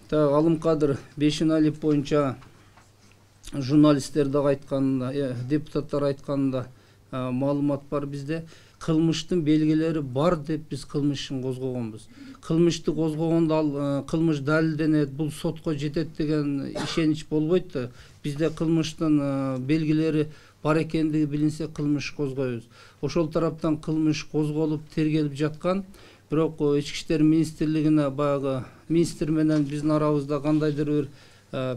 Так, Алымкадыр Бейшеналиев боюнча журналисттер дагы айтканында, депутаттар айтканында маалымат бар бизде. Кылмыштын белгилери бар деп биз кылмышын козгогонбуз. Кылмышты козгогондо ал кылмыш далилденет, бул сотко жетет деген ишенич болбойт да. Бизде кылмыштын белгилери бар экендиги билинсе кылмыш козгойбуз. Ошол тараптан кылмыш козголуп тергелип жаткан. Бирок Ички иштер министрлигине баягы министр менен биздин арабызда кандайдыр бир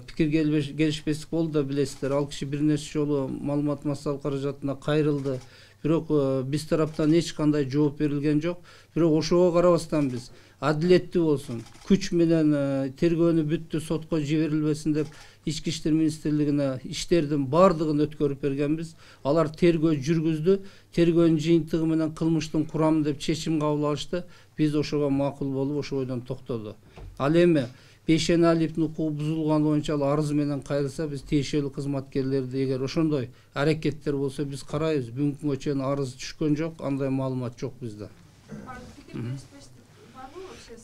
пикир келишпестик болду да билесиздер. Ал киши бир нече жолу маалымат массалык каражатына кайрылды. Бирок биз тараптан эч кандай жооп берилген жок. Бирок ошого карабастан биз адилеттүү болсун, күч менен тергөөнү бүттү, сотко жиберилбесин деп Ички иштер министрлигине иштердин бардыгын өткөрүп бергенбиз. Алар тергөө жүргүздү. Тергөөнүн жыйынтыгы менен кылмыштын курамы деп чечим кабыл алышты. Биз ошого макул болуп, ошо ойдон токтолду. Ал эми Бейшеналиевдин укугу бузулганы боюнча ал арыз менен кайрылса, биз тиешелүү кызматкерлерди эгер ошондой аракеттер болсо биз карайбыз. Бүгүнкү күнгө чейин арыз түшкөн жок, андай маалымат жок бизде.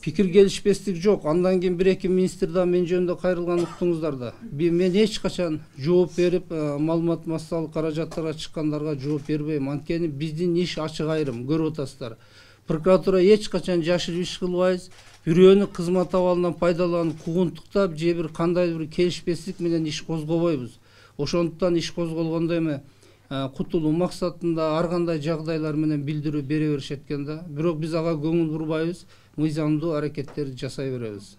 Пикир келишпестик жок. Андан кийин бир-эки министр да мен жөнүндө кайрылган уктуңуздар да. Мен эч качан жооп берип, маалымат массалык каражаттарга чыккандарга жооп бербейм. Анткени биздин иш ачык айрым, көрүп атасыздар. Прокуратура эч качан жашырып иш кылбайбыз. Бирөөнүн кызмат абалынан пайдаланып, куугунтуктап же бир кандайдыр бир келишпестик менен иш козгобойбуз. Ошондуктан иш козголгондо эми кутулуу максатында ар кандай жагдайлар менен билдирүү бере беришет экен да. Бирок биз ага көңүл бурбайбыз, мыйзамдуу аракеттерди жасай беребиз.